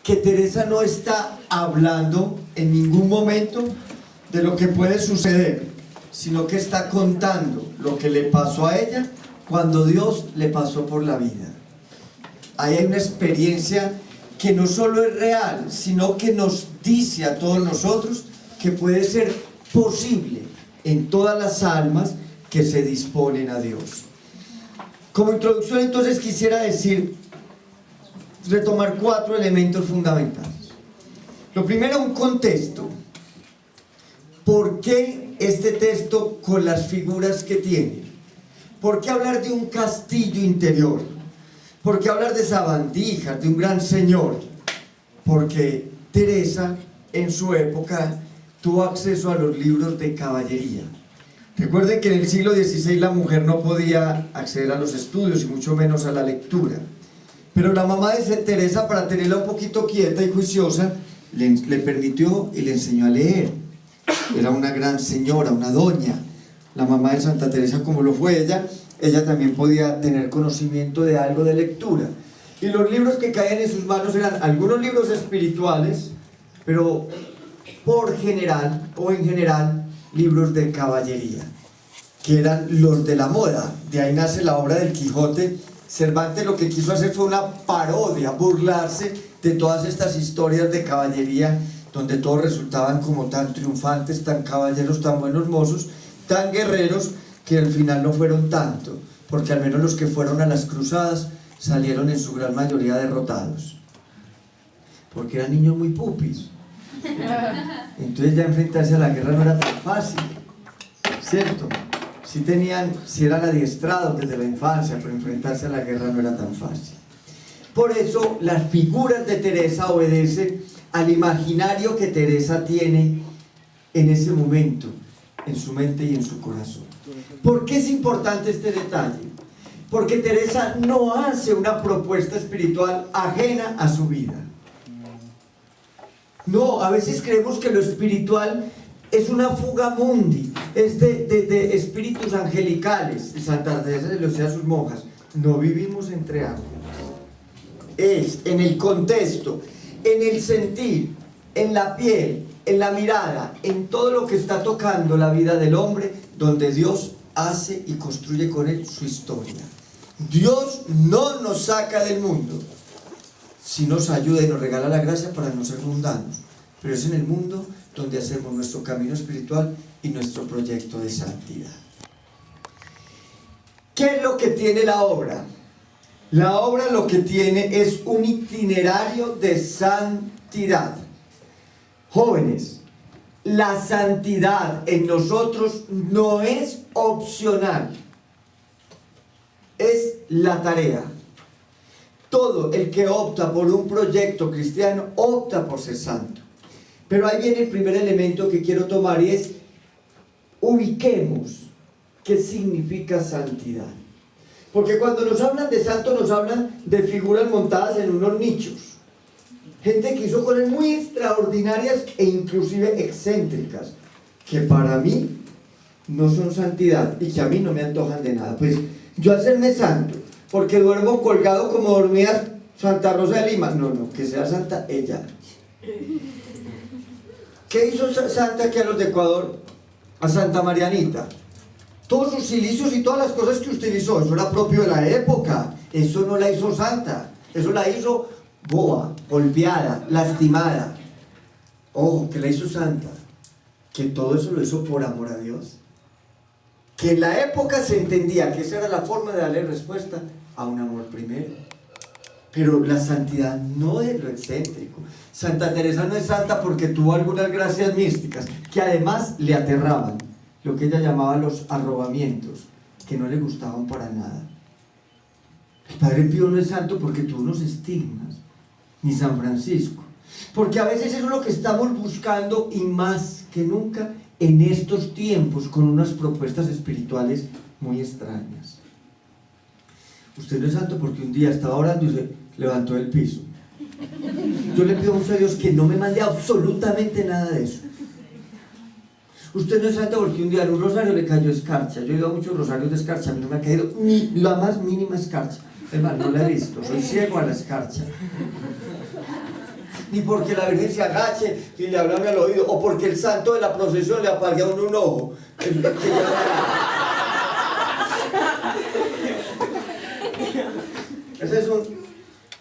que Teresa no está hablando en ningún momento de lo que puede suceder, sino que está contando lo que le pasó a ella cuando Dios le pasó por la vida. Ahí hay una experiencia que no solo es real, sino que nos dice a todos nosotros que puede ser posible en todas las almas que se disponen a Dios. Como introducción, entonces, quisiera retomar 4 elementos fundamentales. Lo primero, un contexto. ¿Por qué este texto con las figuras que tiene? ¿Por qué hablar de un castillo interior? ¿Por qué hablar de sabandijas, de un gran señor? Porque Teresa en su época tuvo acceso a los libros de caballería. Recuerden que en el siglo XVI la mujer no podía acceder a los estudios y mucho menos a la lectura. Pero la mamá de Teresa, para tenerla un poquito quieta y juiciosa, le permitió y le enseñó a leer. Era una gran señora, una doña. La mamá de Santa Teresa, como lo fue ella también podía tener conocimiento de algo de lectura. Y los libros que caían en sus manos eran algunos libros espirituales, pero en general, libros de caballería, que eran los de la moda. De ahí nace la obra del Quijote. Cervantes lo que quiso hacer fue una parodia, burlarse de todas estas historias de caballería, donde todos resultaban como tan triunfantes, tan caballeros, tan buenos mozos, tan guerreros, que al final no fueron tanto, porque al menos los que fueron a las cruzadas salieron en su gran mayoría derrotados, porque eran niños muy pupis. Entonces ya enfrentarse a la guerra no era tan fácil, ¿cierto? Si eran adiestrados desde la infancia, pero enfrentarse a la guerra no era tan fácil. Por eso las figuras de Teresa obedecen al imaginario que Teresa tiene en ese momento, en su mente y en su corazón. ¿Por qué es importante este detalle? Porque Teresa no hace una propuesta espiritual ajena a su vida. No, a veces creemos que lo espiritual es una fuga mundi, es de espíritus angelicales. Santa Teresa le decía a sus monjas: no vivimos entre ángeles. Es en el contexto, en el sentir, en la piel, en la mirada, en todo lo que está tocando la vida del hombre, donde Dios hace y construye con él su historia. Dios no nos saca del mundo, si nos ayuda y nos regala la gracia para no ser mundanos, pero es en el mundo donde hacemos nuestro camino espiritual y nuestro proyecto de santidad. ¿Qué es lo que tiene la obra? La obra lo que tiene es un itinerario de santidad. Jóvenes, la santidad en nosotros no es opcional, es la tarea. Todo el que opta por un proyecto cristiano opta por ser santo. Pero ahí viene el primer elemento que quiero tomar, y es: ubiquemos qué significa santidad. Porque cuando nos hablan de santo, nos hablan de figuras montadas en unos nichos, gente que hizo cosas muy extraordinarias e inclusive excéntricas, que para mí no son santidad y que a mí no me antojan de nada. Pues yo hacerme santo porque duermo colgado como dormía Santa Rosa de Lima, no, que sea santa ella. ¿Qué hizo santa aquí a los de Ecuador? A Santa Marianita. Todos sus cilicios y todas las cosas que utilizó, eso era propio de la época. Eso no la hizo santa, eso la hizo boba, golpeada, lastimada. Ojo, que la hizo santa, que todo eso lo hizo por amor a Dios. Que en la época se entendía que esa era la forma de darle respuesta a un amor primero. Pero la santidad no es lo excéntrico. Santa Teresa no es santa porque tuvo algunas gracias místicas que además le aterraban, lo que ella llamaba los arrobamientos, que no le gustaban para nada. El Padre Pío no es santo porque tuvo unos estigmas, ni San Francisco, porque a veces eso es lo que estamos buscando, y más que nunca en estos tiempos, con unas propuestas espirituales muy extrañas. Usted no es santo porque un día estaba orando y se levantó del piso. Yo le pido mucho a Dios que no me mande absolutamente nada de eso. Usted no es santo porque un día en un rosario le cayó escarcha. Yo he ido a muchos rosarios de escarcha, a mí no me ha caído ni la más mínima escarcha. Es más, no la he visto, soy ciego a la escarcha. ni porque la Virgen se agache y le hablan al oído, o porque el santo de la procesión le apague a uno un ojo. Esas son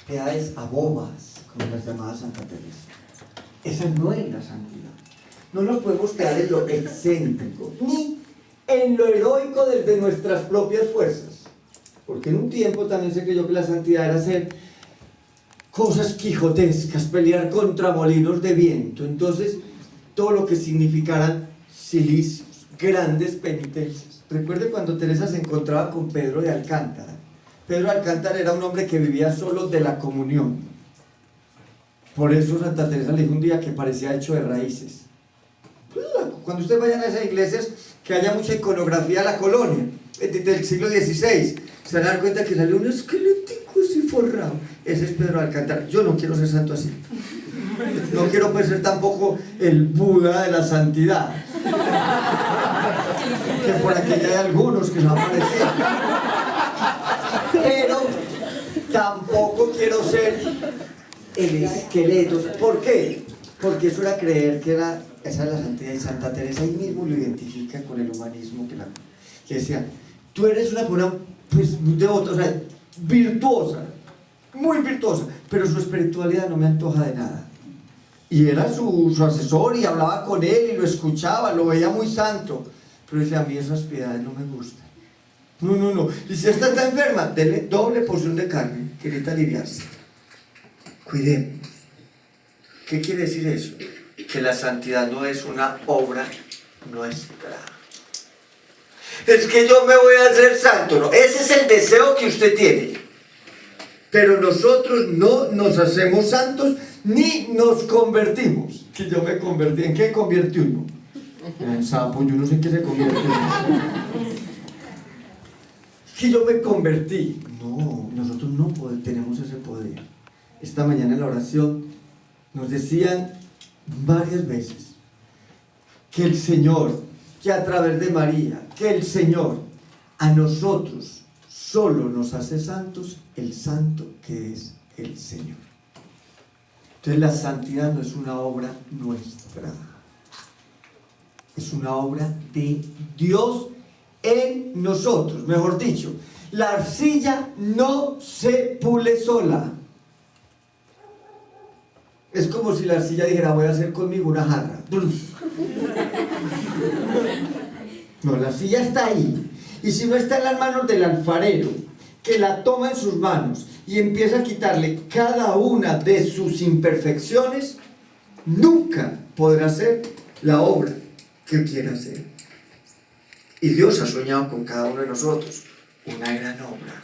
edades abobas, como las llamaba Santa Teresa. Esa no es la santidad. No nos podemos quedar en lo excéntrico, ni en lo heroico desde nuestras propias fuerzas. Porque en un tiempo también se creyó que la santidad era hacer cosas quijotescas, pelear contra molinos de viento. Entonces, todo lo que significaran cilicios, grandes penitencias. Recuerde cuando Teresa se encontraba con Pedro de Alcántara. Pedro de Alcántara era un hombre que vivía solo de la comunión. Por eso Santa Teresa le dijo un día que parecía hecho de raíces. Cuando ustedes vayan a esas iglesias, que haya mucha iconografía de la colonia, del siglo XVI, se van a dar cuenta que salió un esquelético así forrado. Ese es Pedro de Alcántara. Yo no quiero ser santo así. No quiero pues ser tampoco el Buda de la santidad. Que por aquí ya hay algunos que no aparecen. Pero tampoco quiero ser el esqueleto. ¿Por qué? Porque eso era creer que esa es la santidad. Y Santa Teresa ahí mismo lo identifica con el humanismo que decía, tú eres una persona pues devota, o sea, virtuosa, muy virtuosa, pero su espiritualidad no me antoja de nada. Y era su asesor y hablaba con él y lo escuchaba, lo veía muy santo, pero decía, a mí esas piedades no me gustan. No. Y si esta está enferma, denle doble porción de carne, que necesita aliviarse. Cuidemos. ¿Qué quiere decir eso? Que la santidad no es una obra nuestra. Es que yo me voy a hacer santo, no. Ese es el deseo que usted tiene. Pero nosotros no nos hacemos santos ni nos convertimos. Que yo me convertí. ¿En qué convierte uno? En sapo, yo no sé en qué se convierte uno. Que yo me convertí. No, nosotros no tenemos ese poder. Esta mañana en la oración nos decían varias veces que el Señor, que a través de María, que el Señor a nosotros solo nos hace santos, el santo que es el Señor. Entonces la santidad no es una obra nuestra, es una obra de Dios en nosotros. Mejor dicho, la arcilla no se pule sola. Es como si la arcilla dijera, voy a hacer conmigo una jarra. No, la arcilla está ahí. Y si no está en las manos del alfarero, que la toma en sus manos y empieza a quitarle cada una de sus imperfecciones, nunca podrá hacer la obra que quiera hacer. Y Dios ha soñado con cada uno de nosotros una gran obra,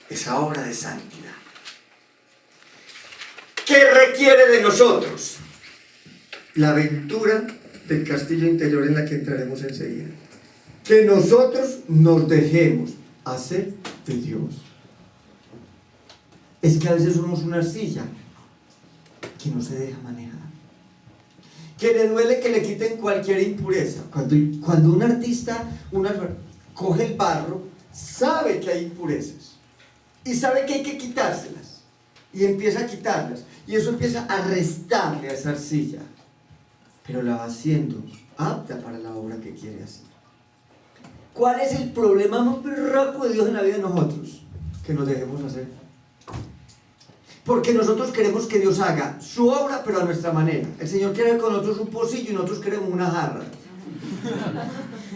esa obra de santidad. ¿Qué requiere de nosotros? La aventura del castillo interior en la que entraremos enseguida. Que nosotros nos dejemos hacer de Dios. Es que a veces somos una arcilla que no se deja manejar, que le duele que le quiten cualquier impureza. Cuando un artista coge el barro, sabe que hay impurezas y sabe que hay que quitárselas y empieza a quitarlas y eso empieza a restarle a esa arcilla, pero la va haciendo apta para la obra que quiere hacer. ¿Cuál es el problema más berraco de Dios en la vida de nosotros? Que nos dejemos hacer. Porque nosotros queremos que Dios haga su obra, pero a nuestra manera. El Señor quiere con nosotros un pocillo y nosotros queremos una jarra.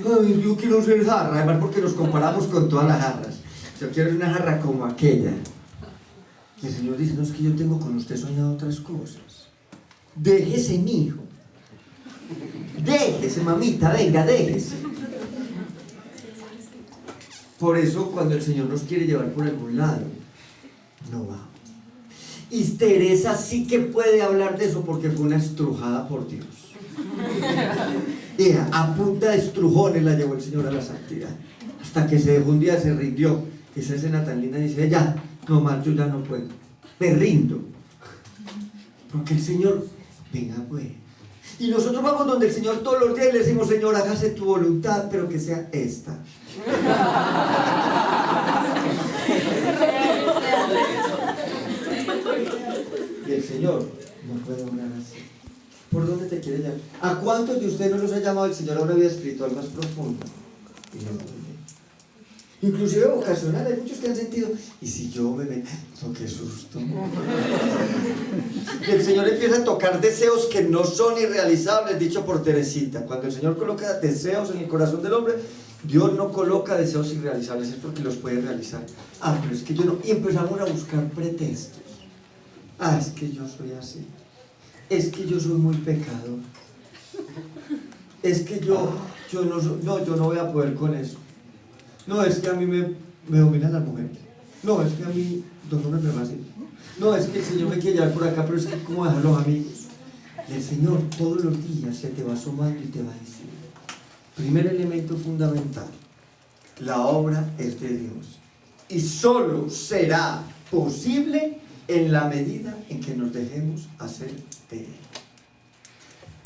Ay, yo quiero ser jarra, además porque nos comparamos con todas las jarras. Yo quiero una jarra como aquella. Y el Señor dice, no, es que yo tengo con usted soñado otras cosas. Déjese, mi hijo. Déjese, mamita, venga, déjese. Por eso, cuando el Señor nos quiere llevar por algún lado, no va. Y Teresa sí que puede hablar de eso porque fue una estrujada por Dios. A punta de estrujones la llevó el Señor a la santidad. Hasta que se dejó un día, se rindió. Esa escena tan linda, dice, ya, no más, yo ya no puedo. Me rindo. Porque el Señor, venga pues. Y nosotros vamos donde el Señor todos los días y le decimos, Señor, hágase tu voluntad, pero que sea esta. Y el Señor No puedo orar así. ¿Por dónde te quiere llamar? ¿A cuántos de ustedes no los ha llamado el Señor a una vida espiritual más profunda? Y no puede. Inclusive vocacional, hay muchos que han sentido, y si yo me meto, qué susto. Y el Señor empieza a tocar deseos que no son irrealizables, dicho por Teresita. Cuando el Señor coloca deseos en el corazón del hombre, Dios no coloca deseos irrealizables, es porque los puede realizar. Pero es que yo no. Y empezamos a buscar pretextos. Es que yo soy así. Es que yo soy muy pecador. Es que yo no voy a poder con eso. No, es que a mí me dominan las mujeres. No, es que a mí no me así. No, es que el Señor me quiere llevar por acá, pero es que ¿cómo dejar los amigos? Y el Señor todos los días se te va asomando y te va diciendo. Primer elemento fundamental, la obra es de Dios. Y solo será posible en la medida en que nos dejemos hacer de Él.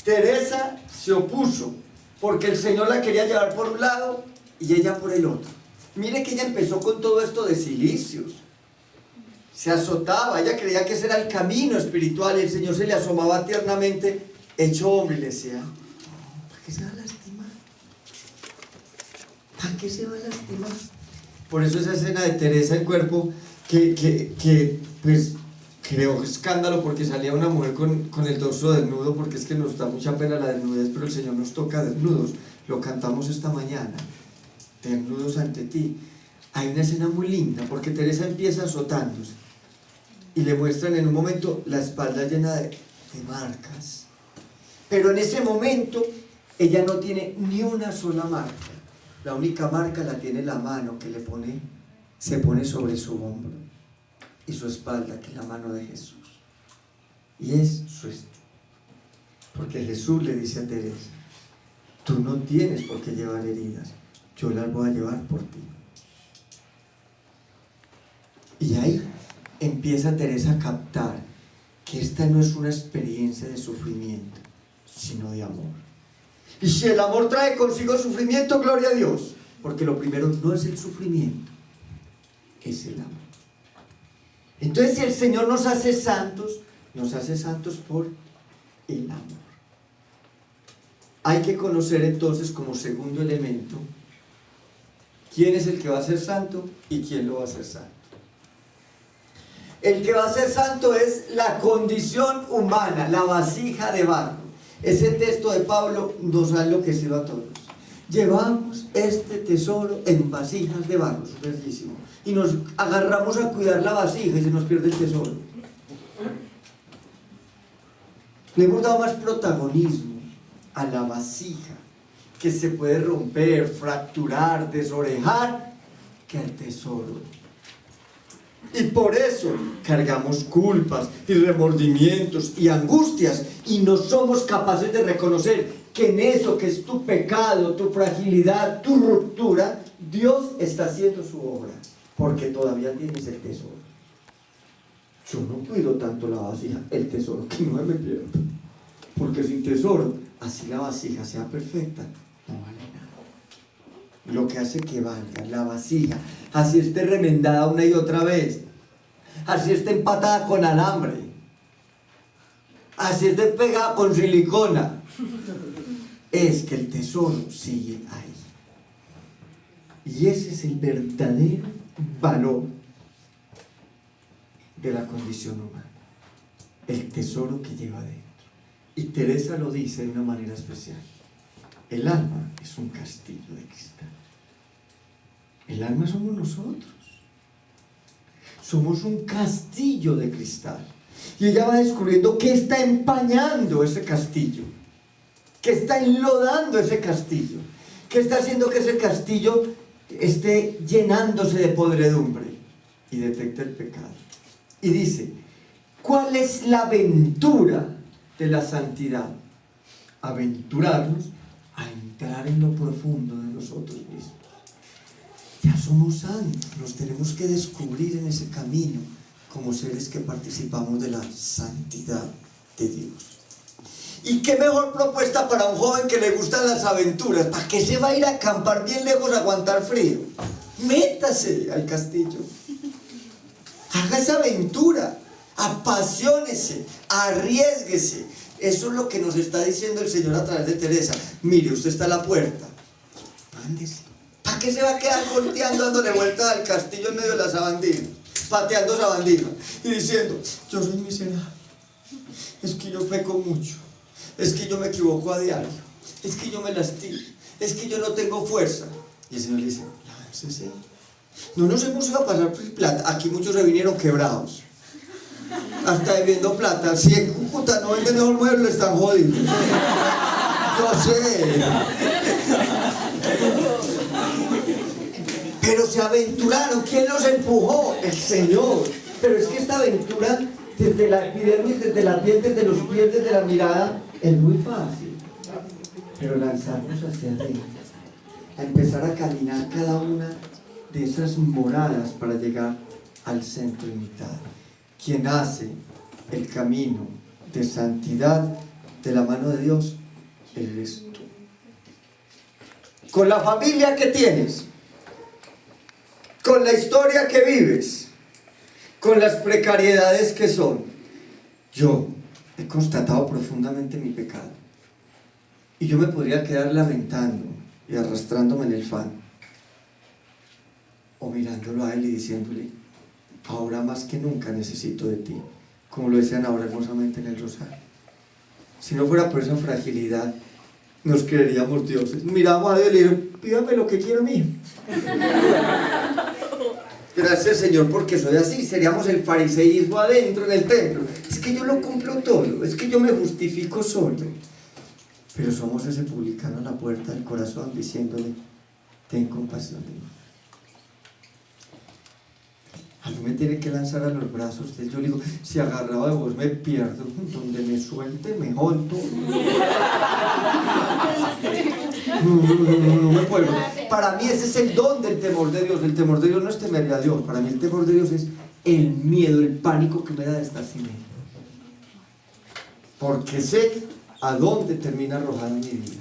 Teresa se opuso porque el Señor la quería llevar por un lado y ella por el otro. Mire que ella empezó con todo esto de cilicios. Se azotaba, ella creía que ese era el camino espiritual y el Señor se le asomaba tiernamente, hecho hombre, y le decía: ¿para qué se va a lastimar? ¿Para qué se va a lastimar? Por eso esa escena de Teresa el cuerpo que pues creó escándalo, porque salía una mujer con el torso desnudo, porque es que nos da mucha pena la desnudez, pero el Señor nos toca desnudos. Lo cantamos esta mañana, desnudos ante ti. Hay una escena muy linda, porque Teresa empieza azotándose y le muestran en un momento la espalda llena de marcas, pero en ese momento ella no tiene ni una sola marca. La única marca la tiene la mano que se pone sobre su hombro, y su espalda, que es la mano de Jesús, y es su porque Jesús le dice a Teresa: tú no tienes por qué llevar heridas, yo las voy a llevar por ti. Y ahí empieza Teresa a captar que esta no es una experiencia de sufrimiento, sino de amor. Y si el amor trae consigo sufrimiento, gloria a Dios, porque lo primero no es el sufrimiento, es el amor. Entonces, si el Señor nos hace santos por el amor. Hay que conocer entonces, como segundo elemento, quién es el que va a ser santo y quién lo va a hacer santo. El que va a ser santo es la condición humana, la vasija de barro. Ese texto de Pablo nos ha enloquecido a todos. Llevamos este tesoro en vasijas de barro, es bellísimo, y nos agarramos a cuidar la vasija y se nos pierde el tesoro. Le hemos dado más protagonismo a la vasija, que se puede romper, fracturar, desorejar, que al tesoro. Y por eso cargamos culpas y remordimientos y angustias, y no somos capaces de reconocer que en eso que es tu pecado, tu fragilidad, tu ruptura, Dios está haciendo su obra, porque todavía tienes el tesoro. Yo no cuido tanto la vasija, el tesoro, que no me pierdo, porque sin tesoro, así la vasija sea perfecta, no vale nada. Lo que hace que valga la vasija, así esté remendada una y otra vez, así esté empatada con alambre, así esté pegada con silicona, es que el tesoro sigue ahí. Y ese es el verdadero valor de la condición humana, el tesoro que lleva dentro. Y Teresa lo dice de una manera especial: el alma es un castillo de cristal. El alma somos nosotros. Somos un castillo de cristal. Y ella va descubriendo que está empañando ese castillo, que está enlodando ese castillo, que está haciendo que ese castillo esté llenándose de podredumbre, y detecta el pecado. Y dice: ¿cuál es la aventura de la santidad? Aventurarnos a entrar en lo profundo de nosotros mismos. Ya somos santos, nos tenemos que descubrir en ese camino como seres que participamos de la santidad de Dios. ¿Y qué mejor propuesta para un joven que le gustan las aventuras? ¿Para qué se va a ir a acampar bien lejos a aguantar frío? Métase al castillo, haga esa aventura, Apasionese, arriésguese. Eso es lo que nos está diciendo el Señor a través de Teresa. Mire, usted está a la puerta, mándese. ¿Para qué se va a quedar volteando, dándole vuelta al castillo en medio de la sabandija, pateando sabandija y diciendo, yo soy miserable, es que yo peco mucho, es que yo me equivoco a diario, es que yo me lastimo, es que yo no tengo fuerza? Y el Señor le dice, láncese. No nos hemos ido a pasar plata. Aquí muchos se vinieron quebrados, hasta debiendo plata. Si en Cúcuta no venden los muebles, están jodidos. Yo sé. Pero se aventuraron. ¿Quién los empujó? El Señor. Pero es que esta aventura, desde la epidermis, desde la piel, desde los pies, desde la mirada, es muy fácil. Pero lanzarnos hacia adentro, a empezar a caminar cada una de esas moradas para llegar al centro limitado. Quien hace el camino de santidad de la mano de Dios, eres tú. Con la familia que tienes, con la historia que vives, con las precariedades que son, yo he constatado profundamente mi pecado. Y yo me podría quedar lamentando y arrastrándome en el fango, o mirándolo a él y diciéndole, ahora más que nunca necesito de ti, como lo decían ahora hermosamente en el rosario. Si no fuera por esa fragilidad, nos creeríamos dioses. Miramos a Dios y le digo, pídame lo que quiera a mí. Gracias, Señor, porque soy así. Seríamos el fariseísmo adentro en el templo. Es que yo lo cumplo todo, es que yo me justifico solo. Pero somos ese publicano a la puerta del corazón diciéndole, ten compasión de mí. A mí me tiene que lanzar a los brazos de él. Yo le digo, si agarrado de vos me pierdo, donde me suelte mejor todo. No me puedo. Para mí ese es el don del temor de Dios. El temor de Dios no es temerle a Dios. Para mí el temor de Dios es el miedo, el pánico que me da de estar sin él. Porque sé a dónde termina arrojando mi vida.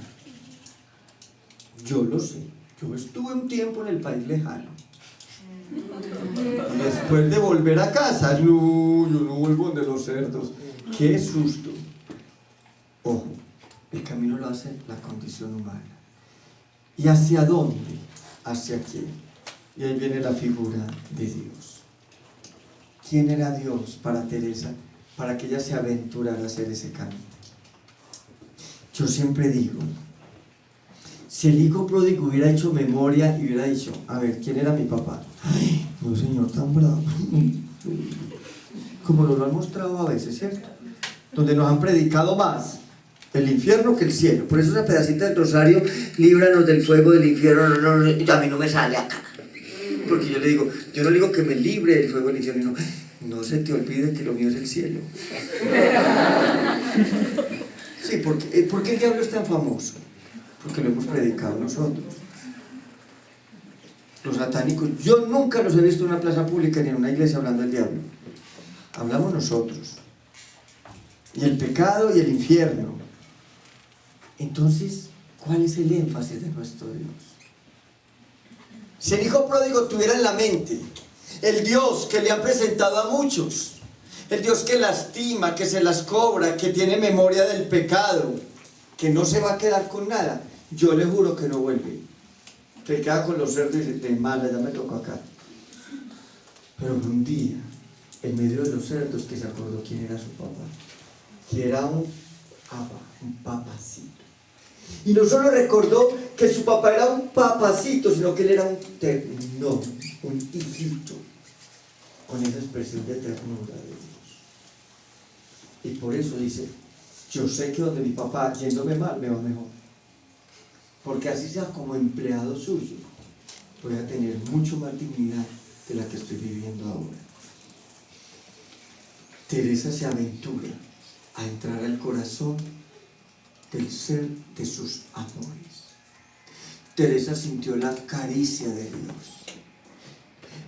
Yo lo sé. Yo estuve un tiempo en el país lejano. Después de volver a casa, yo no vuelvo de los cerdos. ¡Qué susto! Ojo, el camino lo hace la condición humana. ¿Y hacia dónde? ¿Hacia quién? Y ahí viene la figura de Dios. ¿Quién era Dios para Teresa? Para que ella se aventurara a hacer ese camino. Yo siempre digo, si el hijo pródigo hubiera hecho memoria y hubiera dicho, a ver, ¿quién era mi papá? Ay, no, señor, tan bravo. Como nos lo han mostrado a veces, ¿cierto? Donde nos han predicado más el infierno que el cielo. Por eso esa pedacita del rosario, líbranos del fuego del infierno, a mí no me sale acá. Porque yo le digo, yo no le digo que me libre del fuego del infierno, no se te olvide que lo mío es el cielo. Sí, ¿por qué el diablo es tan famoso? Porque lo hemos predicado nosotros. Los satánicos, yo nunca los he visto en una plaza pública ni en una iglesia hablando del diablo. Hablamos nosotros. Y el pecado y el infierno. Entonces, ¿cuál es el énfasis de nuestro Dios? Si el hijo pródigo tuviera en la mente el Dios que le han presentado a muchos, el Dios que lastima, que se las cobra, que tiene memoria del pecado, que no se va a quedar con nada, yo le juro que no vuelve. Que queda con los cerdos y dice, de mala, ya me tocó acá. Pero un día, en medio de los cerdos, que se acordó quién era su papá, que era un papacito. Y no solo recordó que su papá era un papacito, sino que él era un ternón, un hijito, con esa expresión de ternura de Dios. Y por eso dice, yo sé que donde mi papá, yéndome mal, me va mejor. Porque así sea como empleado suyo, voy a tener mucho más dignidad de la que estoy viviendo ahora. Teresa se aventura a entrar al corazón del ser de sus amores. Teresa sintió la caricia de Dios.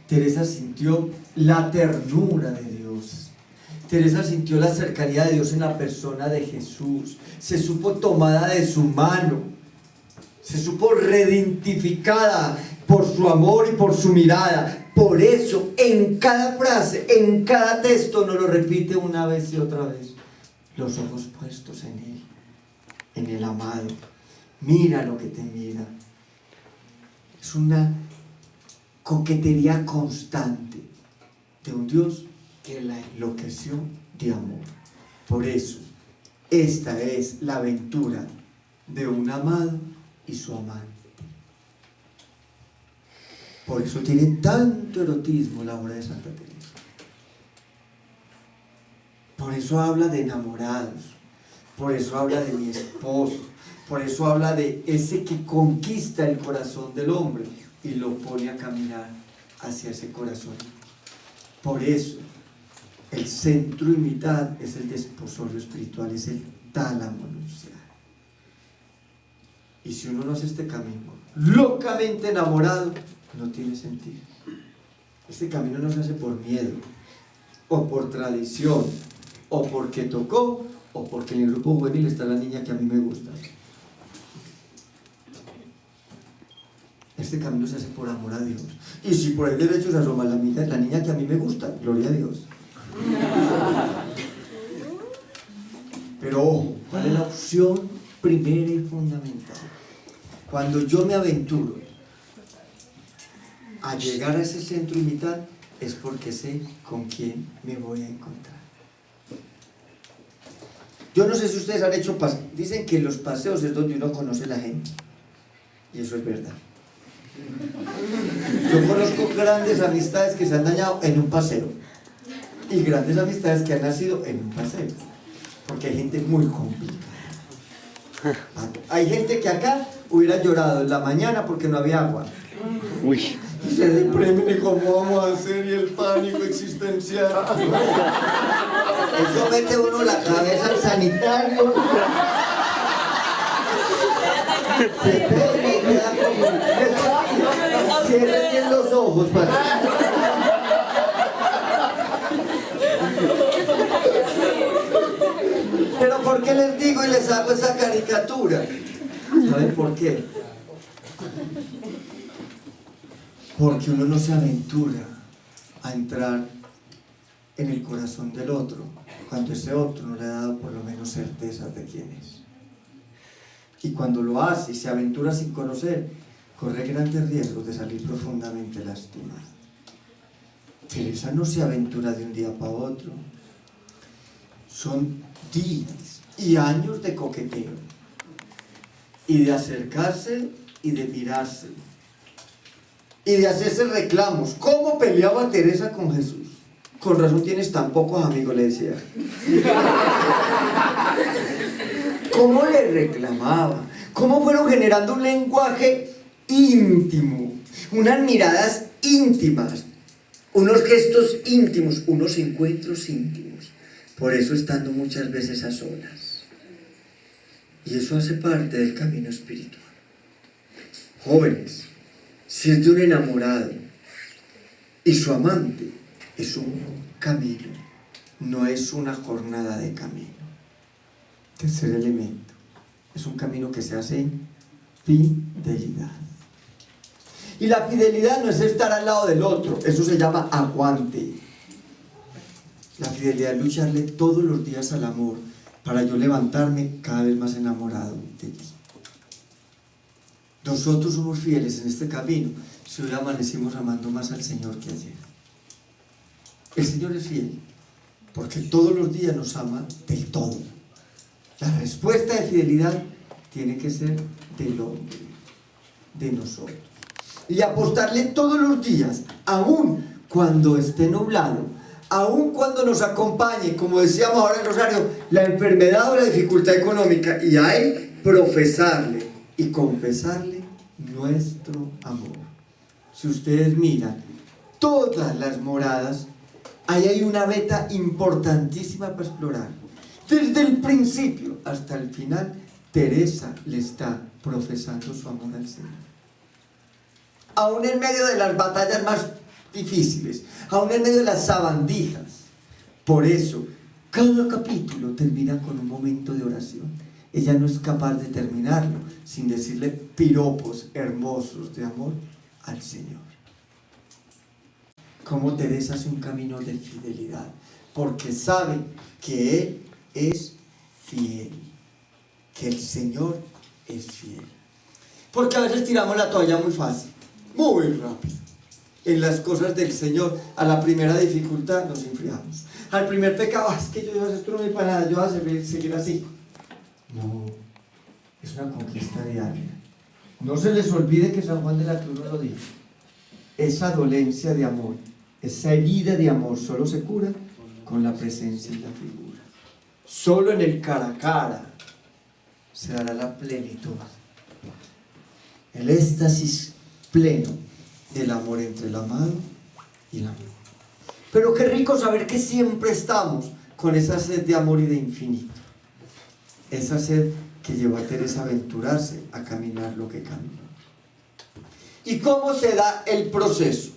Teresa sintió la ternura de Dios. Teresa sintió la cercanía de Dios en la persona de Jesús. Se supo tomada de su mano. Se supo reidentificada por su amor y por su mirada. Por eso, en cada frase, en cada texto, nos lo repite una vez y otra vez. Los ojos puestos en Él, en el amado. Mira lo que te mira. Es una coquetería constante de un Dios que la enloqueció de amor. Por eso, esta es la aventura de un amado y su amante. Por eso tiene tanto erotismo la obra de Santa Teresa. Por eso habla de enamorados, por eso habla de mi esposo, por eso habla de ese que conquista el corazón del hombre y lo pone a caminar hacia ese corazón. Por eso el centro y mitad es el desposorio espiritual, es el tálamo nupcial. Y si uno no hace este camino locamente enamorado, no tiene sentido. Este camino no se hace por miedo, o por tradición, o porque tocó, o porque en el grupo juvenil está la niña que a mí me gusta. Este camino se hace por amor a Dios. Y si por el derecho se asoma la niña que a mí me gusta, gloria a Dios. Pero ojo, ¿cuál es la opción primera y fundamental? Cuando yo me aventuro a llegar a ese centro y mitad, es porque sé con quién me voy a encontrar. Yo no sé si ustedes han hecho paseos. Dicen que los paseos es donde uno conoce a la gente. Y eso es verdad. Yo conozco grandes amistades que se han dañado en un paseo. Y grandes amistades que han nacido en un paseo. Porque hay gente muy complicada. Hay gente que acá hubiera llorado en la mañana porque no había agua. Uy. Y se deprimen, ¿cómo vamos a hacer? Y el pánico existencial. Eso mete uno la cabeza al sanitario. Se pega y queda como... Cierren bien los ojos, para... Pero ¿por qué les digo y les hago esa caricatura? ¿Saben por qué? Porque uno no se aventura a entrar en el corazón del otro cuando ese otro no le ha dado por lo menos certezas de quién es. Y cuando lo hace y se aventura sin conocer, corre grandes riesgos de salir profundamente lastimado. Teresa no se aventura de un día para otro. Son días y años de coqueteo y de acercarse y de mirarse y de hacerse reclamos. ¿Cómo peleaba Teresa con Jesús? Con razón tienes tan pocos amigos, le decía. ¿Cómo le reclamaba? ¿Cómo fueron generando un lenguaje íntimo? Unas miradas íntimas, unos gestos íntimos, unos encuentros íntimos. Por eso estando muchas veces a solas. Y eso hace parte del camino espiritual. Jóvenes, si es de un enamorado y su amante, es un camino, no es una jornada de camino. Tercer elemento, es un camino que se hace en fidelidad. Y la fidelidad no es estar al lado del otro, eso se llama aguante. La fidelidad es lucharle todos los días al amor para yo levantarme cada vez más enamorado de ti. Nosotros somos fieles en este camino si hoy amanecimos amando más al Señor que ayer. El Señor es fiel porque todos los días nos ama del todo. La respuesta de fidelidad tiene que ser del hombre, de nosotros. Y apostarle todos los días, aun cuando esté nublado, aun cuando nos acompañe, como decíamos ahora en Rosario, la enfermedad o la dificultad económica, y a Él profesarle y confesarle nuestro amor. Si ustedes miran todas las moradas, ahí hay una beta importantísima para explorar. Desde el principio hasta el final, Teresa le está profesando su amor al Señor. Aún en medio de las batallas más difíciles, aún en medio de las sabandijas. Por eso, cada capítulo termina con un momento de oración. Ella no es capaz de terminarlo sin decirle piropos hermosos de amor al Señor. cómo Teresa hace un camino de fidelidad, porque sabe que Él es fiel, que el Señor es fiel. Porque a veces tiramos la toalla muy fácil, muy rápido. En las cosas del Señor, a la primera dificultad nos enfriamos. Al primer pecado, es que yo voy a hacer esto no me para nada, yo voy a seguir así. No, es una conquista diaria. No se les olvide que San Juan de la Cruz nos lo dijo. Esa dolencia de amor, esa herida de amor solo se cura con la presencia y la figura. Solo en el cara a cara se dará la plenitud, el éxtasis pleno del amor entre el amado y el amor. Pero qué rico saber que siempre estamos con esa sed de amor y de infinito, esa sed que llevó a Teresa a aventurarse a caminar lo que caminó. ¿Y cómo se da el proceso?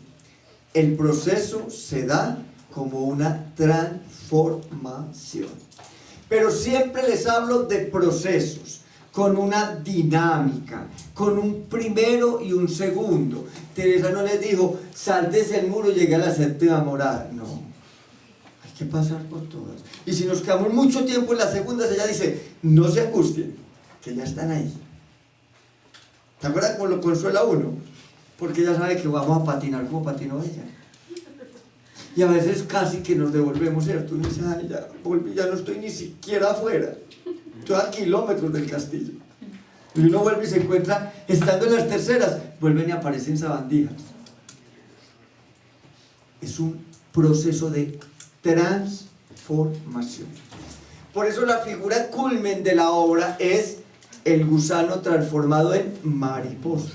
El proceso se da como una transformación. Pero siempre les hablo de procesos, con una dinámica, con un primero y un segundo. Teresa no les dijo, sáltese el muro y llegue a la séptima morada. No, hay que pasar por todas. Y si nos quedamos mucho tiempo en las segundas, ella dice, no se angustien, que ya están ahí. ¿Te acuerdas cómo lo consuela uno? Porque ella sabe que vamos a patinar como patinó ella. Y a veces casi que nos devolvemos, ¿cierto? Uno dice, ay, ya volví, ya no estoy ni siquiera afuera. Estoy a kilómetros del castillo. Y uno vuelve y se encuentra, estando en las terceras, vuelven y aparecen sabandijas. Es un proceso de transformación. Por eso la figura culmen de la obra es el gusano transformado en mariposa.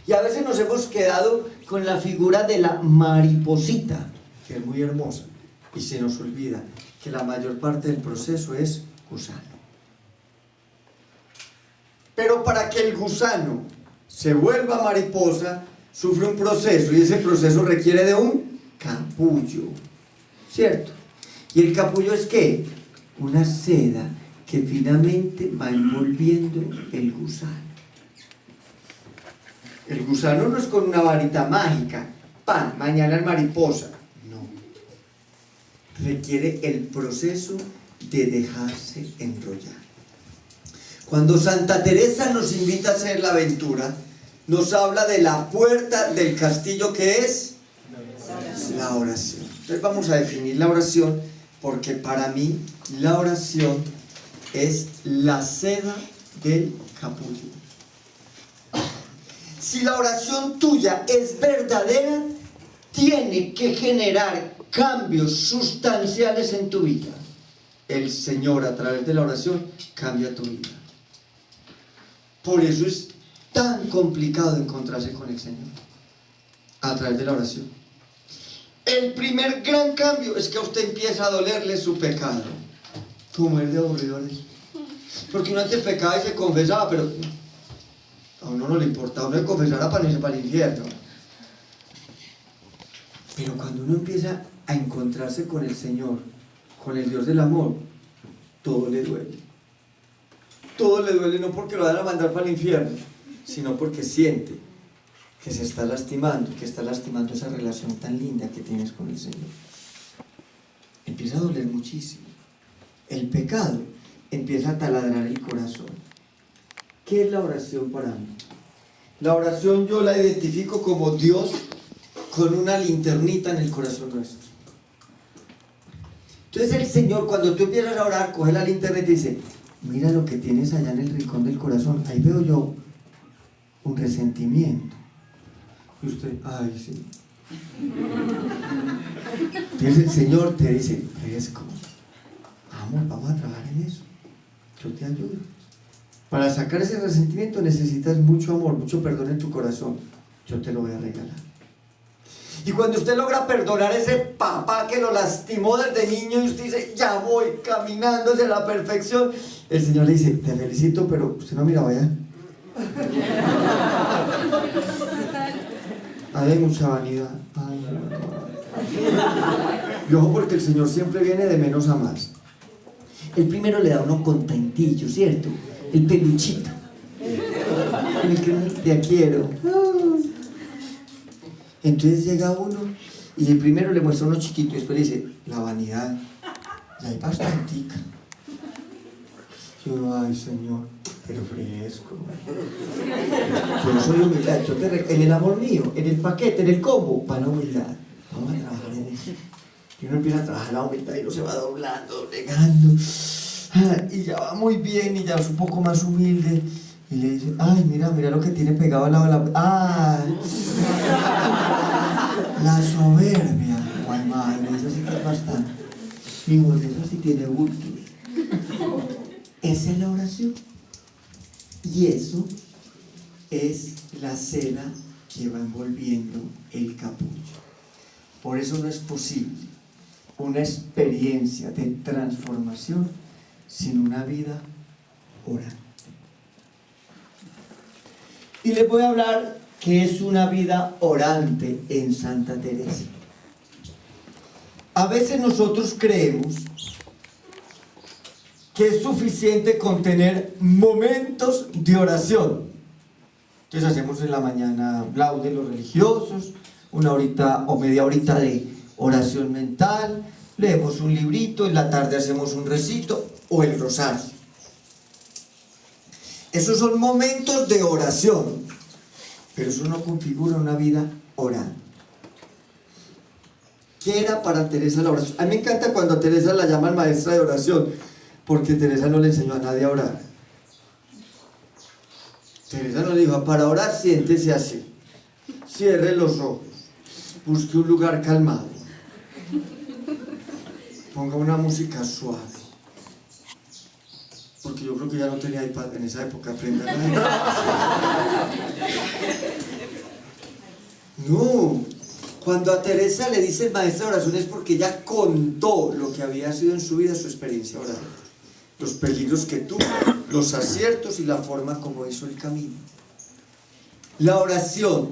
Y a veces nos hemos quedado con la figura de la mariposita, que es muy hermosa, y se nos olvida que la mayor parte del proceso es gusano. Pero para que el gusano se vuelva mariposa, sufre un proceso, y ese proceso requiere de un capullo, ¿cierto? ¿Y el capullo es qué? Una seda que finalmente va envolviendo el gusano. El gusano no es con una varita mágica, ¡pam!, mañana es mariposa. No. Requiere el proceso de dejarse enrollar. Cuando Santa Teresa nos invita a hacer la aventura, nos habla de la puerta del castillo, que es la oración. Entonces vamos a definir la oración, porque para mí la oración es la seda del capullo. Si la oración tuya es verdadera, tiene que generar cambios sustanciales en tu vida. El Señor, a través de la oración, cambia tu vida. Por eso es tan complicado encontrarse con el Señor, a través de la oración. El primer gran cambio es que a usted empieza a dolerle su pecado. Como es de aburridores. Porque uno antes pecaba y se confesaba, pero a uno no le importaba, uno le confesara para irse para el infierno. Pero cuando uno empieza a encontrarse con el Señor, con el Dios del amor, todo le duele. Todo le duele, no porque lo van a mandar para el infierno, sino porque siente que se está lastimando, que está lastimando esa relación tan linda que tienes con el Señor. Empieza a doler muchísimo. El pecado empieza a taladrar el corazón. ¿Qué es la oración para mí? La oración yo la identifico como Dios con una linternita en el corazón nuestro. Entonces el Señor, cuando tú empiezas a orar, coge la linterna y te dice, mira lo que tienes allá en el rincón del corazón. Ahí veo yo un resentimiento. Y usted, ay, sí. Entonces el Señor te dice, fresco, vamos a trabajar en eso. Yo te ayudo. Para sacar ese resentimiento necesitas mucho amor, mucho perdón en tu corazón. Yo te lo voy a regalar. Y cuando usted logra perdonar a ese papá que lo lastimó desde niño y usted dice, ya voy caminando hacia la perfección, el Señor le dice, te felicito, pero usted no miraba ya. Hay mucha vanidad. Ay, no. Y ojo, porque el Señor siempre viene de menos a más. El primero le da a uno contentillo, ¿cierto? El peluchito. El que te quiero. Entonces llega uno y el primero le muestra uno chiquito y después le dice, la vanidad, ya hay bastantica. Y uno, ay Señor, pero fresco. Yo no soy humildad, en el amor mío, en el paquete, en el combo, para la humildad. Vamos a trabajar en eso. Y uno empieza a trabajar la humildad y uno se va doblando, doblegando. Y ya va muy bien y ya es un poco más humilde. Y le dice, ay, mira lo que tiene pegado al lado de la... ¡Ay! La soberbia. Guay, madre, eso sí que es bastante. Digo, eso sí tiene bultos. Esa es la oración. Y eso es la seda que va envolviendo el capullo. Por eso no es posible una experiencia de transformación sin una vida orante. Y les voy a hablar que es una vida orante en Santa Teresa. A veces nosotros creemos que es suficiente con tener momentos de oración. Entonces hacemos en la mañana laudes los religiosos, una horita o media horita de oración mental, leemos un librito, en la tarde hacemos un recito o el rosario. Esos son momentos de oración, pero eso no configura una vida orante. ¿Qué era para Teresa la oración? A mí me encanta cuando a Teresa la llaman maestra de oración, porque Teresa no le enseñó a nadie a orar. Teresa no le dijo, para orar siéntese así, cierre los ojos, busque un lugar calmado, ponga una música suave, porque yo creo que ya no tenía iPad en esa época, aprendan a... No, cuando a Teresa le dice maestra de oración es porque ella contó lo que había sido en su vida, su experiencia oral, los peligros que tuvo, los aciertos y la forma como hizo el camino. La oración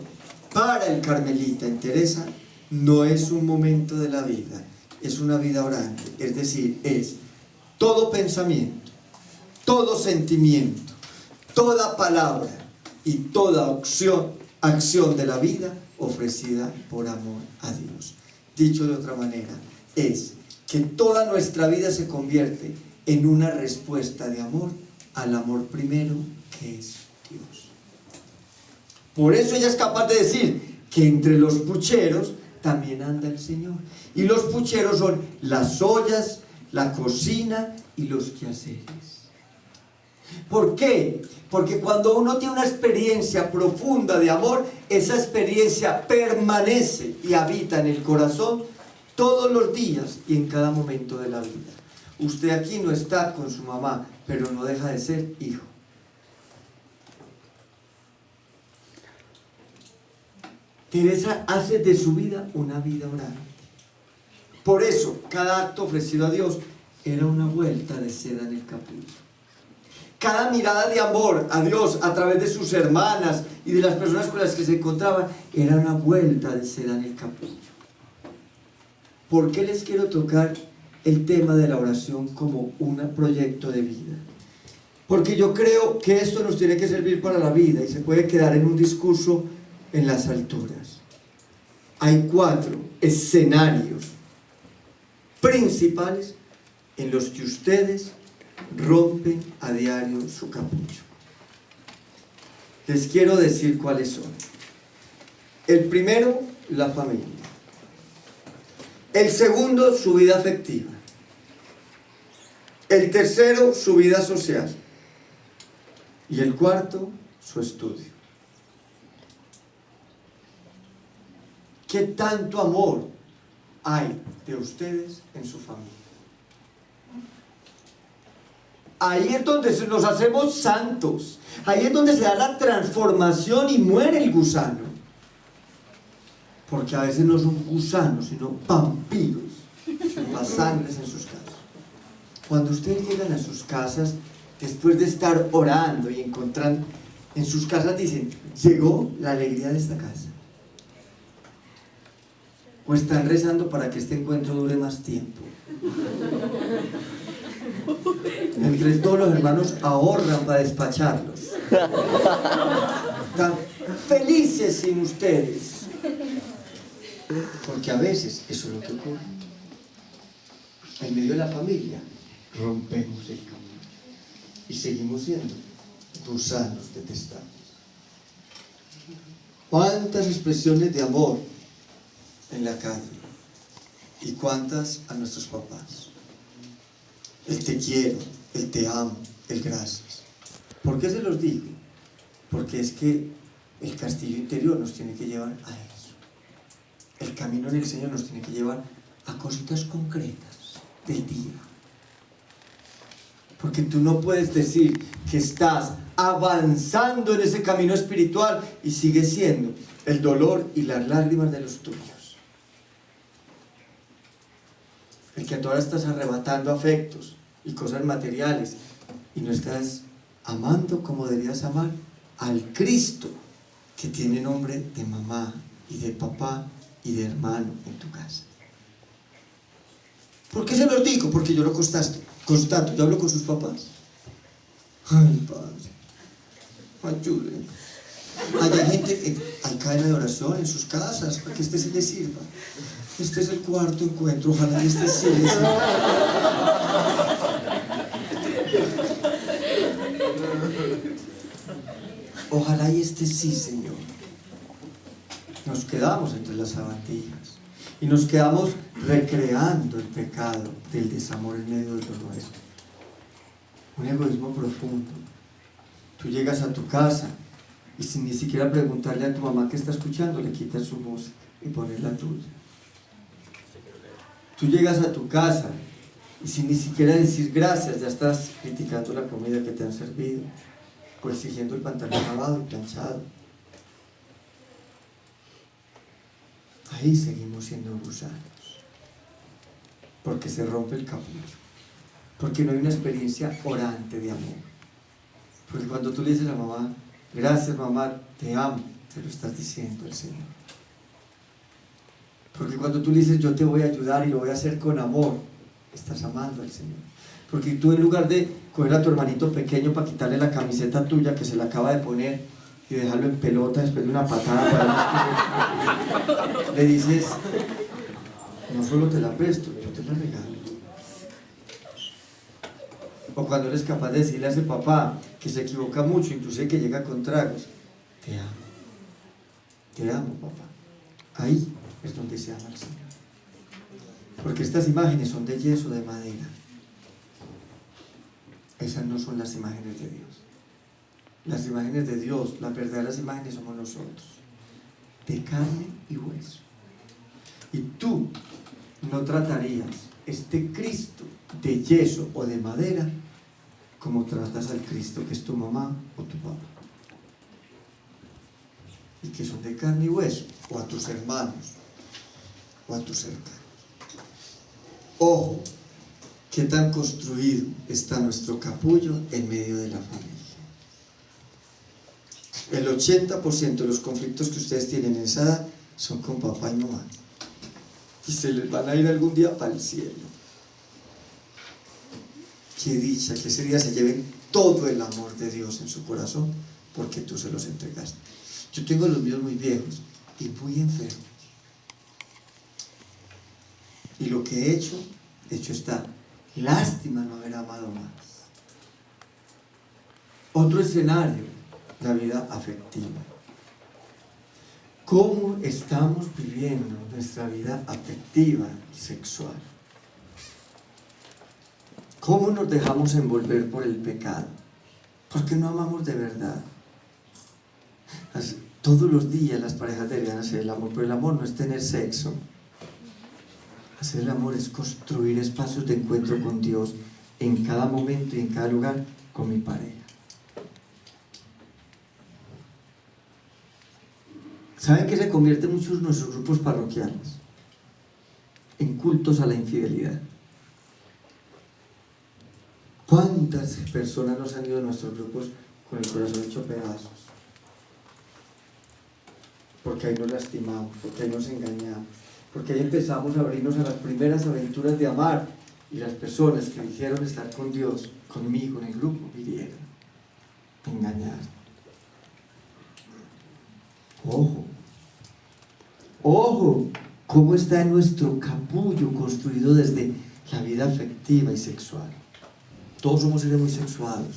para el carmelita en Teresa no es un momento de la vida, es una vida orante, es decir, es todo pensamiento, todo sentimiento, toda palabra y toda acción de la vida ofrecida por amor a Dios. Dicho de otra manera, es que toda nuestra vida se convierte en una respuesta de amor al amor primero que es Dios. Por eso ella es capaz de decir que entre los pucheros también anda el Señor. Y los pucheros son las ollas, la cocina y los quehaceres. ¿Por qué? Porque cuando uno tiene una experiencia profunda de amor, esa experiencia permanece y habita en el corazón todos los días y en cada momento de la vida. Usted aquí no está con su mamá, pero no deja de ser hijo. Teresa hace de su vida una vida orante. Por eso, cada acto ofrecido a Dios era una vuelta de seda en el capullo. Cada mirada de amor a Dios a través de sus hermanas y de las personas con las que se encontraba era una vuelta de seda en el capullo. ¿Por qué les quiero tocar el tema de la oración como un proyecto de vida? Porque yo creo que esto nos tiene que servir para la vida y se puede quedar en un discurso en las alturas. Hay 4 escenarios principales en los que ustedes rompen a diario su capullo. Les quiero decir cuáles son. El primero, la familia. El segundo, su vida afectiva. El tercero, su vida social. Y el cuarto, su estudio. ¿Qué tanto amor hay de ustedes en su familia? Ahí es donde nos hacemos santos. Ahí es donde se da la transformación y muere el gusano. Porque a veces no son gusanos, sino vampiros. Son las sangres en sus casas. Cuando ustedes llegan a sus casas, después de estar orando y encontran en sus casas, dicen, llegó la alegría de esta casa. O están rezando para que este encuentro dure más tiempo. Entre todos los hermanos ahorran para despacharlos. Están felices sin ustedes. Porque a veces eso es lo que ocurre. En medio de la familia rompemos el camino y seguimos siendo gusanos detestables. ¿Cuántas expresiones de amor en la calle? ¿Y cuántas a nuestros papás? El te quiero, el te amo, el gracias. ¿Por qué se los digo? Porque es que el castillo interior nos tiene que llevar a eso. El camino en el Señor nos tiene que llevar a cositas concretas del día. Porque tú no puedes decir que estás avanzando en ese camino espiritual y sigues siendo el dolor y las lágrimas de los tuyos. El que ahora estás arrebatando afectos y cosas materiales y no estás amando como deberías amar al Cristo que tiene nombre de mamá y de papá y de hermano en tu casa. ¿Por qué se los digo? Porque yo lo constato. Yo hablo con sus papás. Ay, padre, ayúdenme. Hay gente, hay cadena de oración en sus casas para que este se les sirva. Este es el cuarto encuentro, ojalá este sí les sirva. Ojalá y este sí, Señor. Nos quedamos entre las sabandijas y nos quedamos recreando el pecado del desamor en medio de lo nuestro. Un egoísmo profundo. Tú llegas a tu casa y sin ni siquiera preguntarle a tu mamá que está escuchando, le quitas su música y pones la tuya. Tú llegas a tu casa y sin ni siquiera decir gracias, ya estás criticando la comida que te han servido o exigiendo el pantalón lavado y planchado. Ahí seguimos siendo gusanos, porque se rompe el capullo, porque no hay una experiencia orante de amor. Porque cuando tú le dices a la mamá, gracias mamá, te amo, te lo estás diciendo al Señor. Porque cuando tú le dices, yo te voy a ayudar y lo voy a hacer con amor, estás amando al Señor. Porque tú, en lugar de coger a tu hermanito pequeño para quitarle la camiseta tuya que se la acaba de poner y dejarlo en pelota después de una patada, le dices, no solo te la presto, yo te la regalo. O cuando eres capaz de decirle a ese papá que se equivoca mucho, inclusive que llega con tragos, te amo papá. Ahí es donde se ama al Señor. Porque estas imágenes son de yeso, de madera. Esas no son las imágenes de Dios. Las imágenes de Dios, las verdaderas imágenes somos nosotros, de carne y hueso. Y tú no tratarías este Cristo de yeso o de madera como tratas al Cristo que es tu mamá o tu papá, y que son de carne y hueso, o a tus hermanos o a tus cercanos. Ojo, qué tan construido está nuestro capullo en medio de la familia. El 80% de los conflictos que ustedes tienen en esa edad son con papá y mamá, y se les van a ir algún día para el cielo. Qué dicha que ese día se lleven todo el amor de Dios en su corazón, porque tú se los entregaste. Yo tengo los míos muy viejos y muy enfermos, y lo que he hecho está. Lástima no haber amado más. Otro escenario, la vida afectiva. ¿Cómo estamos viviendo nuestra vida afectiva y sexual? ¿Cómo nos dejamos envolver por el pecado? Porque no amamos de verdad. Todos los días las parejas deberían hacer el amor, pero el amor no es tener sexo. Hacer el amor es construir espacios de encuentro con Dios en cada momento y en cada lugar con mi pareja. ¿Saben que se convierten muchos nuestros grupos parroquiales en cultos a la infidelidad? ¿Cuántas personas nos han ido a nuestros grupos con el corazón hecho pedazos? Porque ahí nos lastimamos, porque ahí nos engañamos, porque ahí empezamos a abrirnos a las primeras aventuras de amar, y las personas que dijeron estar con Dios, conmigo en el grupo, vinieron a engañar. Ojo, cómo está en nuestro capullo construido desde la vida afectiva y sexual. Todos somos seres muy sexuados.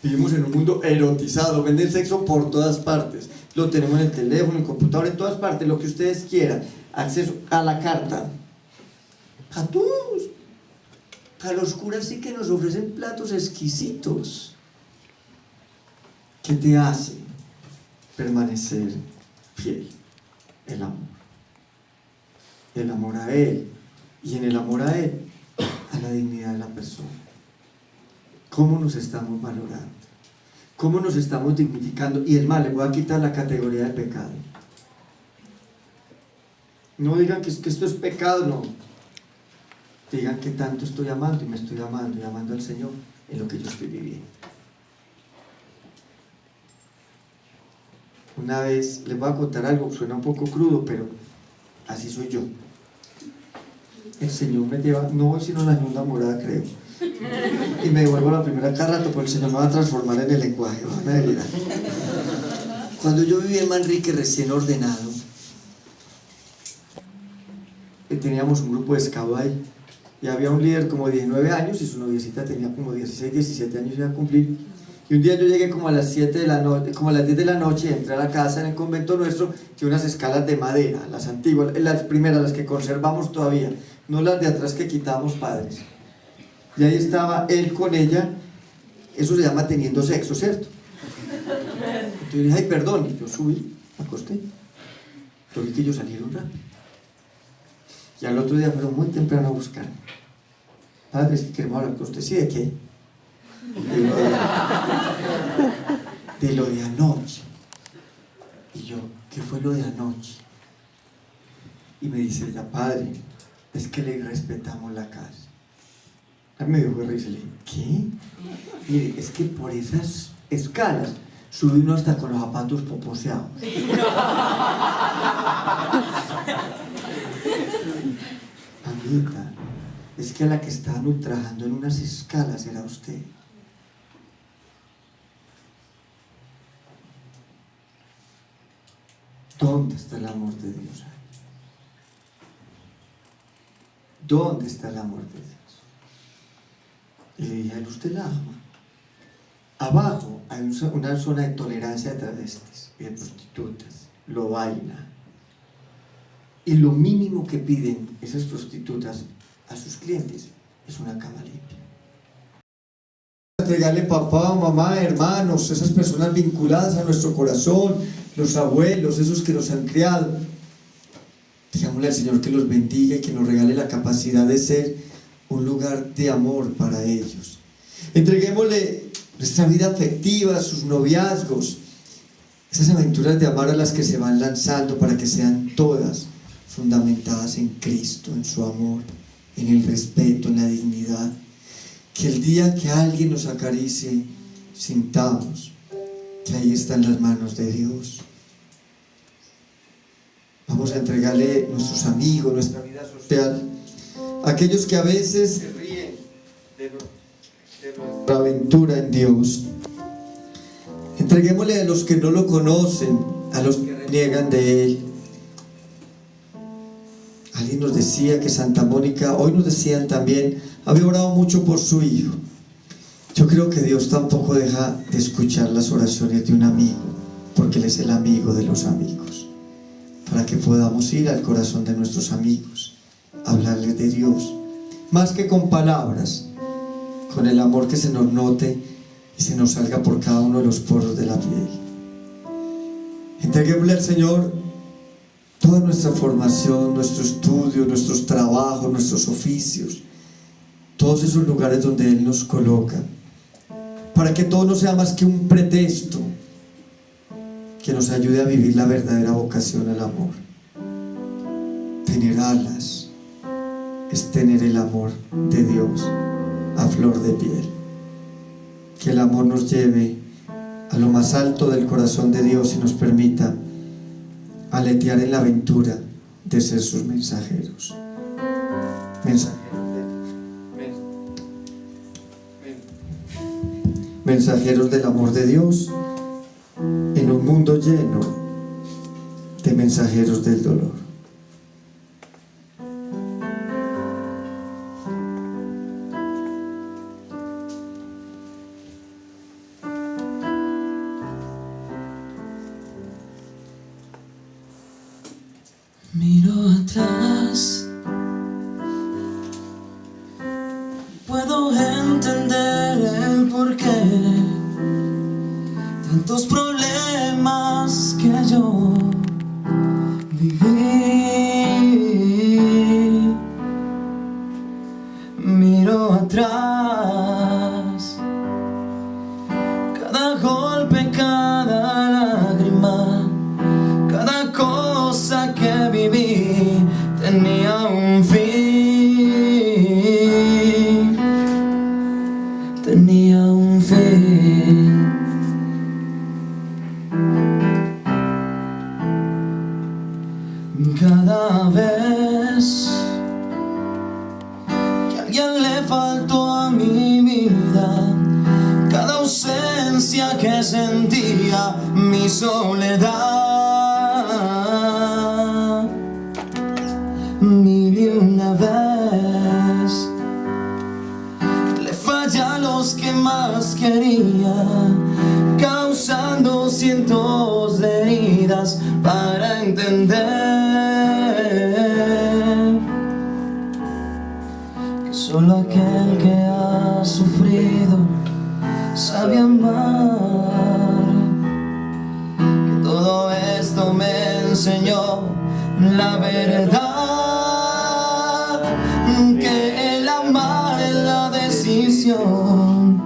Vivimos en un mundo erotizado, venden sexo por todas partes. Lo tenemos en el teléfono, en el computador, en todas partes, lo que ustedes quieran. Acceso a la carta. A todos. A los curas sí que nos ofrecen platos exquisitos. ¿Qué te hace permanecer fiel? El amor. El amor a Él. Y en el amor a Él, a la dignidad de la persona. ¿Cómo nos estamos valorando? ¿Cómo nos estamos dignificando? Y es más, le voy a quitar la categoría de pecado. No digan que esto es pecado, no. Digan que tanto estoy amando y me estoy amando y amando al Señor en lo que yo estoy viviendo. Una vez les voy a contar algo, suena un poco crudo, pero así soy yo. El Señor me lleva, no voy sino la segunda morada, creo, y me devuelvo a la primera cada rato, porque el Señor me va a transformar en el lenguaje, van a ver. Cuando yo vivía en Manrique recién ordenado, teníamos un grupo de scout ahí, y había un líder como de 19 años y su noviecita tenía como 16, 17 años ya a cumplir. Y un día yo llegué como a las 7 de la noche, como a las 10 de la noche, entré a la casa en el convento nuestro, que unas escalas de madera, las antiguas, las primeras, las que conservamos todavía, no las de atrás que quitábamos padres. Y ahí estaba él con ella, eso se llama teniendo sexo, ¿cierto? Entonces yo dije, ay, perdón, y yo subí, acosté. Yo vi que ellos salieron rápido. Y al otro día fueron muy temprano a buscarme. Padre, es que queremos hablar con usted. ¿Sí de qué? De lo de anoche. Y yo, ¿qué fue lo de anoche? Y me dice ella, padre, es que le respetamos la casa. A mí me dio risa y le dije, ¿qué? Mire, es que por esas escalas subí uno hasta con los zapatos poposeados. Mamita, es que a la que estaban ultrajando en unas escalas era usted. ¿Dónde está el amor de Dios? ¿Dónde está el amor de Dios? Y le dije, usted la ama. Abajo hay una zona de tolerancia de travestis y de prostitutas, lo baila. Y lo mínimo que piden esas prostitutas a sus clientes es una cama limpia. Entregarle papá, mamá, hermanos, esas personas vinculadas a nuestro corazón, los abuelos, esos que nos han criado. Digámosle al Señor que los bendiga y que nos regale la capacidad de ser un lugar de amor para ellos. Entreguémosle nuestra vida afectiva, sus noviazgos, esas aventuras de amar a las que se van lanzando para que sean todas fundamentadas en Cristo, en su amor, en el respeto, en la dignidad. Que el día que alguien nos acaricie, sintamos que ahí están las manos de Dios. Vamos a entregarle nuestros amigos, nuestra vida social, aquellos que a veces se ríen de nuestra aventura en Dios. Entreguémosle a los que no lo conocen, a los que reniegan de Él. Alguien nos decía que Santa Mónica, hoy nos decían también, había orado mucho por su hijo. Yo creo que Dios tampoco deja de escuchar las oraciones de un amigo, porque Él es el amigo de los amigos, para que podamos ir al corazón de nuestros amigos, hablarles de Dios, más que con palabras, con el amor que se nos note y se nos salga por cada uno de los poros de la piel. Entreguémosle al Señor toda nuestra formación, nuestro estudio, nuestros trabajos, nuestros oficios, todos esos lugares donde Él nos coloca, para que todo no sea más que un pretexto que nos ayude a vivir la verdadera vocación al amor. Tener alas es tener el amor de Dios a flor de piel. Que el amor nos lleve a lo más alto del corazón de Dios y nos permita aletear en la aventura de ser sus mensajeros. Mensajeros del amor de Dios en un mundo lleno de mensajeros del dolor. atrás. Puedo entender el porqué, tantos problemas que yo viví. Miro atrás, cada golpe, cada lágrima, cada cosa que viví tenía un fin, tenía un fin. Cada vez que a alguien le faltó a mi vida, cada ausencia que sentía, mi soledad, mil y una vez le fallé a los que más quería, causando cientos de heridas para entender que solo aquel que ha sufrido sabe amar, que todo esto me enseñó la verdad, que el amar es la decisión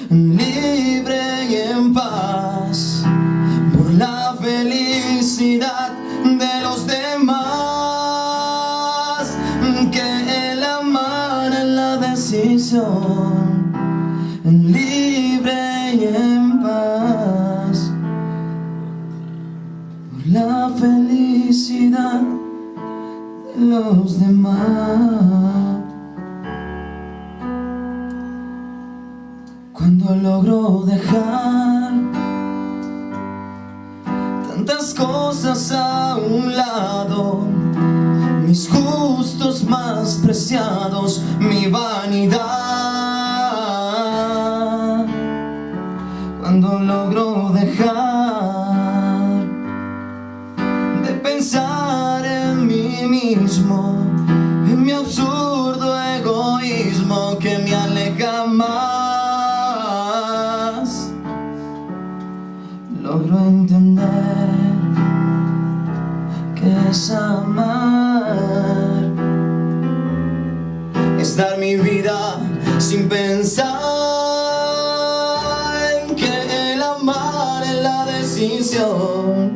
libre y en paz por la felicidad de los demás, que el amar es la decisión libre y en paz por la felicidad de los demás. Cuando logro dejar tantas cosas a un lado, mis gustos más preciados, mi vanidad. Cuando logro dejar de pensar en mí mismo, en mi absurdo egoísmo que me aleja más, logro entender que es amar, es dar mi vida sin pensar en que el amar es la decisión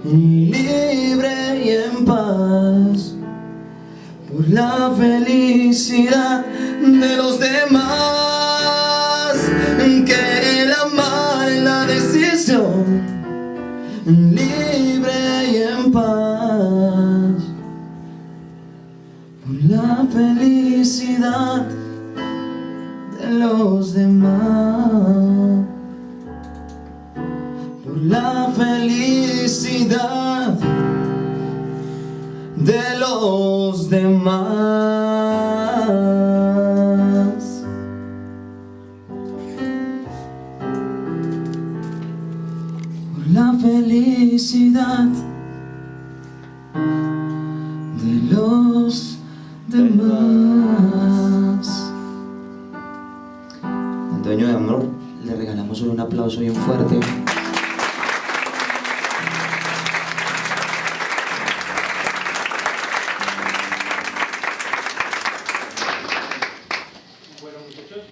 libre y en paz por la felicidad de los demás, que el amar es la decisión libre y en paz por la felicidad de los demás, por la felicidad de los demás. Por la felicidad de los demás. Dueño de amor, le regalamos un aplauso bien fuerte.